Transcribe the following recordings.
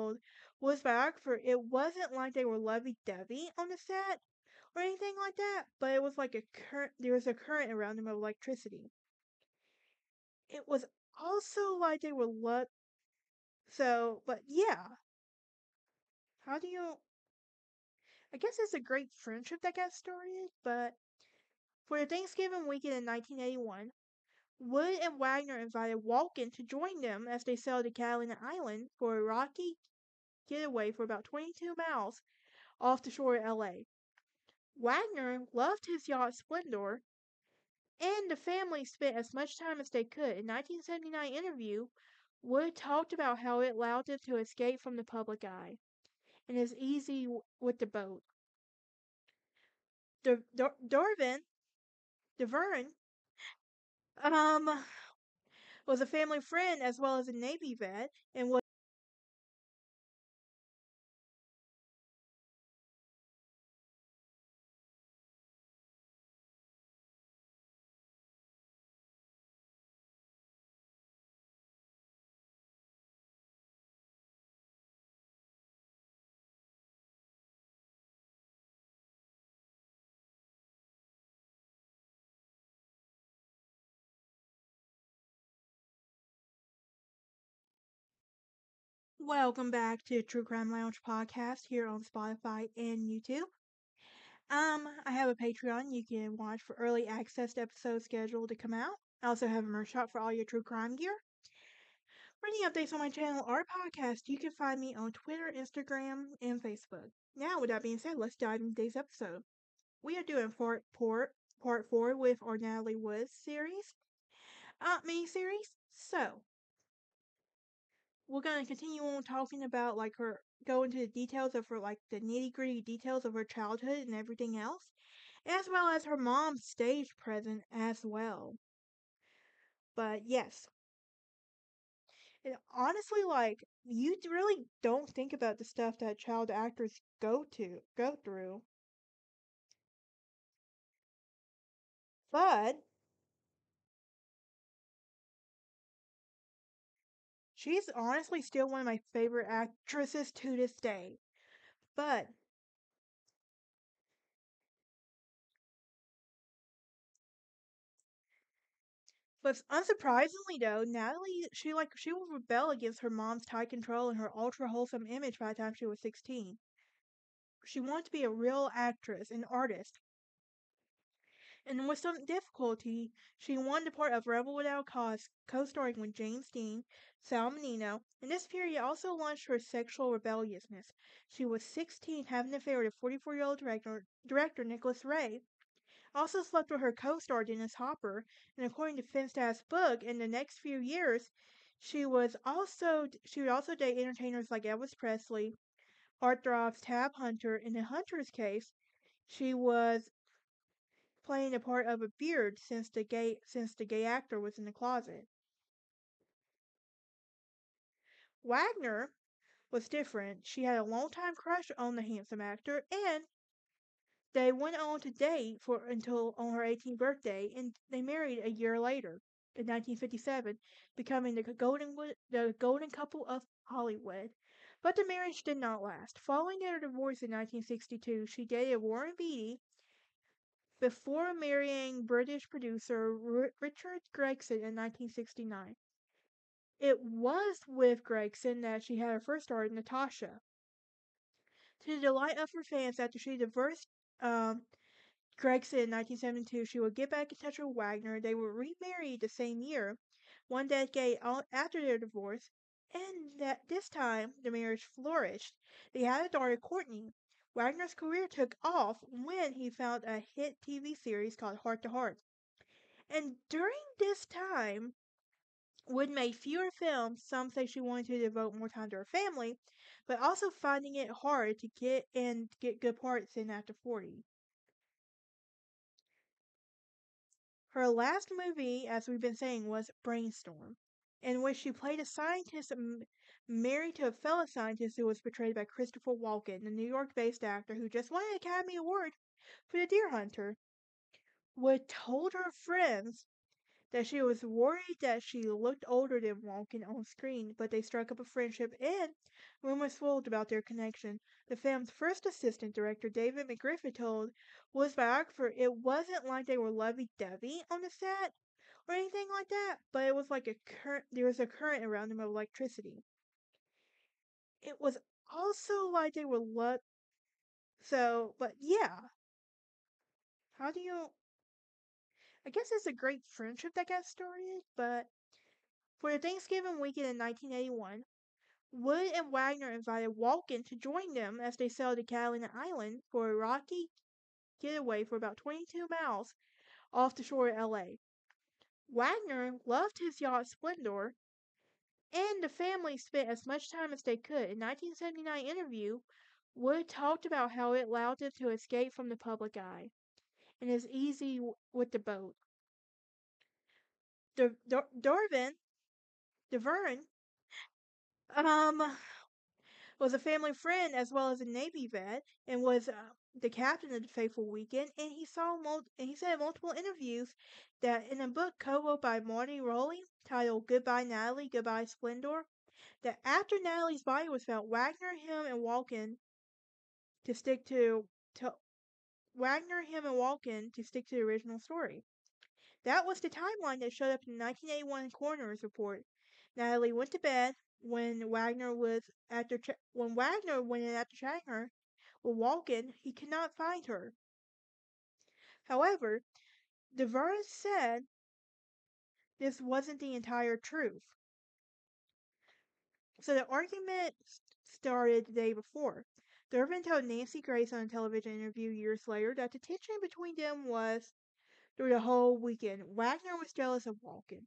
told Wood's biographer it wasn't like they were lovey-dovey on the set or anything like that, but it was like a current. There was a current around them of electricity. It was also like they were so, but yeah, how do you? I guess it's a great friendship that got started, but for the Thanksgiving weekend in 1981, Wood and Wagner invited Walken to join them as they sailed to Catalina Island for a rocky getaway for about 22 miles off the shore of LA. Wagner loved his yacht Splendor, and the family spent as much time as they could. In 1979 interview, Wood talked about how it allowed them to escape from the public eye and is easy with the boat. Devern, um, was a family friend as well as a Navy vet and was welcome back to True Crime Lounge podcast here on Spotify and YouTube. I have a Patreon you can watch for early access to episodes scheduled to come out. I also have a merch shop for all your true crime gear. For any updates on my channel or podcast, you can find me on Twitter, Instagram, and Facebook. Now, with that being said, let's dive into today's episode. We are doing part four with our Natalie Wood mini series. So, we're gonna continue on talking about like her, go into the details of her, like the nitty gritty details of her childhood and everything else, as well as her mom's stage presence as well. But yes, it, honestly, like you really don't think about the stuff that child actors go through, but she's honestly still one of my favorite actresses to this day. But But unsurprisingly though, Natalie she will rebel against her mom's tight control and her ultra wholesome image by the time she was 16. She wanted to be a real actress, an artist. And with some difficulty, she won the part of Rebel Without a Cause, co-starring with James Dean, Sal Menino. In this period also launched her sexual rebelliousness. She was 16, having an affair with 44-year-old director Nicholas Ray, also slept with her co-star Dennis Hopper, and according to Finstad's book, in the next few years, she would also date entertainers like Elvis Presley, heartthrobs Tab Hunter. In the Hunter's case, she was playing the part of a beard since the gay actor was in the closet. Wagner was different. She had a long-time crush on the handsome actor, and they went on to date for until on her 18th birthday, and they married a year later, in 1957, becoming the golden couple of Hollywood. But the marriage did not last. Following their divorce in 1962, she dated Warren Beatty before marrying British producer Richard Gregson in 1969. It was with Gregson that she had her first start in Natasha. To the delight of her fans, after she divorced Gregson in 1972, she would get back in touch with Wagner. They were remarried the same year, one decade after their divorce, and that this time the marriage flourished. They had a daughter, Courtney. Wagner's career took off when he found a hit TV series called Heart to Heart. And during this time, Wood made fewer films. Some say she wanted to devote more time to her family, but also finding it hard to get good parts in after 40. Her last movie, as we've been saying, was Brainstorm, in which she played a scientist married to a fellow scientist who was portrayed by Christopher Walken, the New York-based actor who just won an Academy Award for The Deer Hunter. Wood told her friends that she was worried that she looked older than Walken on screen, but they struck up a friendship and rumors swirled about their connection. The film's first assistant director, David McGriffith, told Wood's biographer it wasn't like they were lovey-dovey on the set or anything like that, but it was like a current. There was a current around them of electricity. It was also like they were but yeah, how do you? I guess it's a great friendship that got started, but for the Thanksgiving weekend in 1981, Wood and Wagner invited Walken to join them as they sailed to Catalina Island for a rocky getaway for about 22 miles off the shore of LA. Wagner loved his yacht Splendor, and the family spent as much time as they could. In 1979 interview, Wood talked about how it allowed them to escape from the public eye and is easy with the boat. Darvin, Devern, um, was a family friend as well as a Navy vet and was the captain of the Faithful Weekend. And he said in multiple interviews that in a book co-wrote by Marty Rowley titled "Goodbye Natalie, Goodbye Splendor," that after Natalie's body was found, him, and Walken to stick to Walken to stick to the original story. That was the timeline that showed up in the 1981 coroner's report. Natalie went to bed when Wagner went in after chatting her with Walken. He could not find her. However, DeVere said this wasn't the entire truth. So the argument started the day before. Durbin told Nancy Grace on a television interview years later that the tension between them was through the whole weekend. Wagner was jealous of Walken.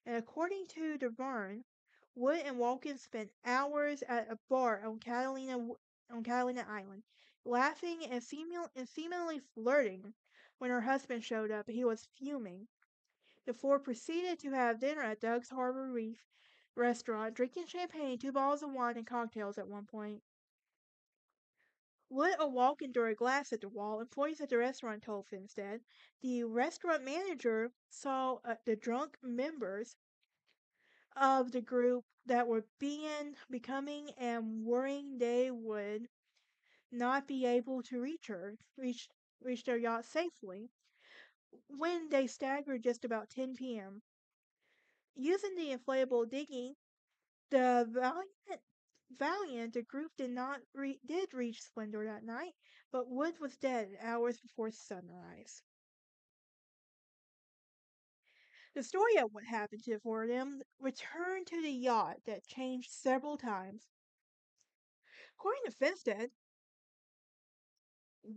And according to DeVerne, Wood and Walken spent hours at a bar on Catalina Island, laughing and seemingly flirting. When her husband showed up, he was fuming. The four proceeded to have dinner at Doug's Harbor Reef restaurant, drinking champagne, 2 bottles of wine, and cocktails at one point. Wood or Walken threw a glass at the wall, employees at the restaurant told Finstead. The restaurant manager saw the drunk members of the group that were becoming and worrying they would not be able to reach their yacht safely when they staggered just about 10 p.m. Using the inflatable dinghy, the Valiant, the group did reach Splendor that night, but Wood was dead hours before sunrise. The story of what happened to the four of them returned to the yacht that changed several times. According to Finstead,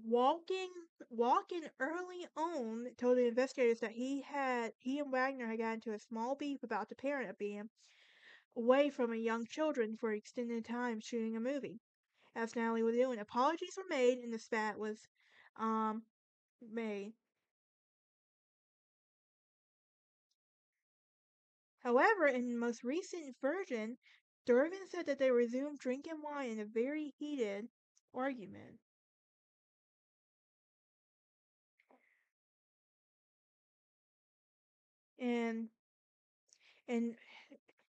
walking walking early on told the investigators that he and Wagner had gotten into a small beef about the parent of being away from a young children for extended time shooting a movie. As Natalie was doing, apologies were made and the spat was um made. However, in the most recent version, Durbin said that they resumed drinking wine in a very heated argument. And and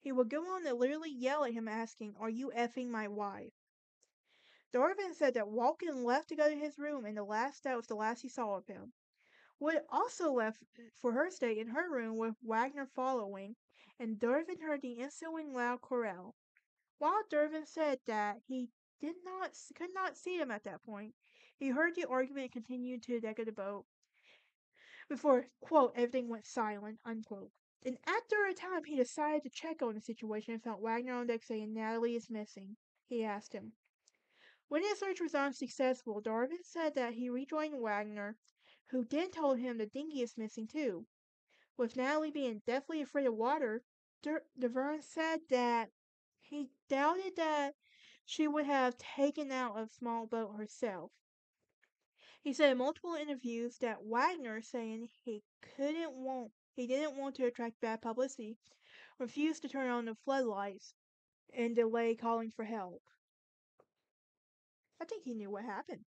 he would go on to literally yell at him asking, "Are you effing my wife?" Durbin said that Walken left to go to his room and that was the last he saw of him. Wood also left for her stay in her room with Wagner following, and Durbin heard the ensuing loud quarrel. While Durbin said that he could not see them at that point, he heard the argument continue to the deck of the boat before, quote, everything went silent, unquote. And after a time, he decided to check on the situation and found Wagner on deck saying Natalie is missing. He asked him. When his search was unsuccessful, Darvin said that he rejoined Wagner, who then told him the dinghy is missing too. With Natalie being deathly afraid of water, Deverne said that he doubted that she would have taken out a small boat herself. He said in multiple interviews that Wagner, saying he didn't want to attract bad publicity, refused to turn on the floodlights and delay calling for help. I think he knew what happened.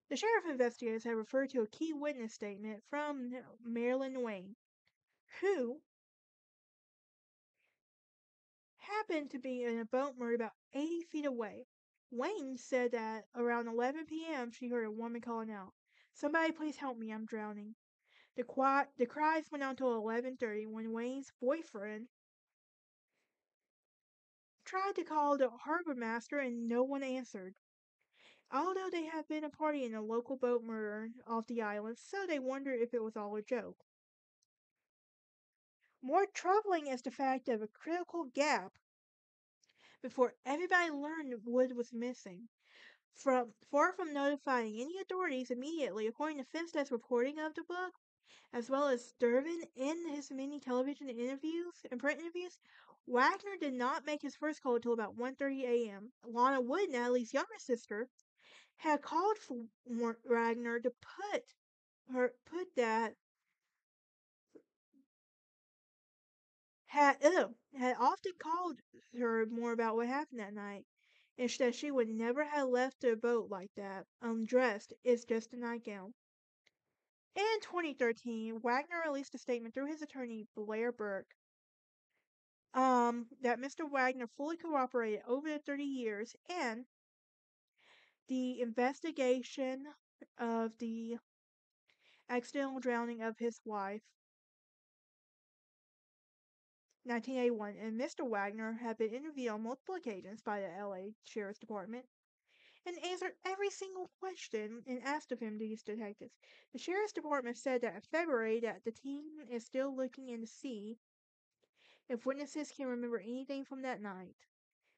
The sheriff investigators have referred to a key witness statement from Marilyn Wayne. who happened to be in a boat moored about 80 feet away. Wayne said that around 11 p.m. she heard a woman calling out, "Somebody please help me, I'm drowning." The cries went on till 11:30 when Wayne's boyfriend tried to call the harbor master and no one answered. Although they had been a party in a local boat moored off the island, so they wondered if it was all a joke. More troubling is the fact of a critical gap before everybody learned Wood was missing. Far from notifying any authorities immediately, according to Finstad's reporting of the book, as well as Durbin in his many television interviews and print interviews, Wagner did not make his first call until about 1:30 a.m. Lana Wood, Natalie's younger sister, had called for Wagner to put that had often called her more about what happened that night, and that she would never have left the boat like that, undressed. It's just a nightgown. In 2013, Wagner released a statement through his attorney Blair Burke, that Mr. Wagner fully cooperated over the 30 years, and the investigation of the accidental drowning of his wife, 1981, and Mr. Wagner had been interviewed on multiple occasions by the LA Sheriff's Department and answered every single question and asked of him these detectives. The Sheriff's Department said that in February that the team is still looking in to see if witnesses can remember anything from that night.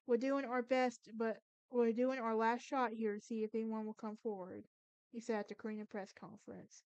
We're doing our best, but we're doing our last shot here to see if anyone will come forward, he said at the Karina press conference.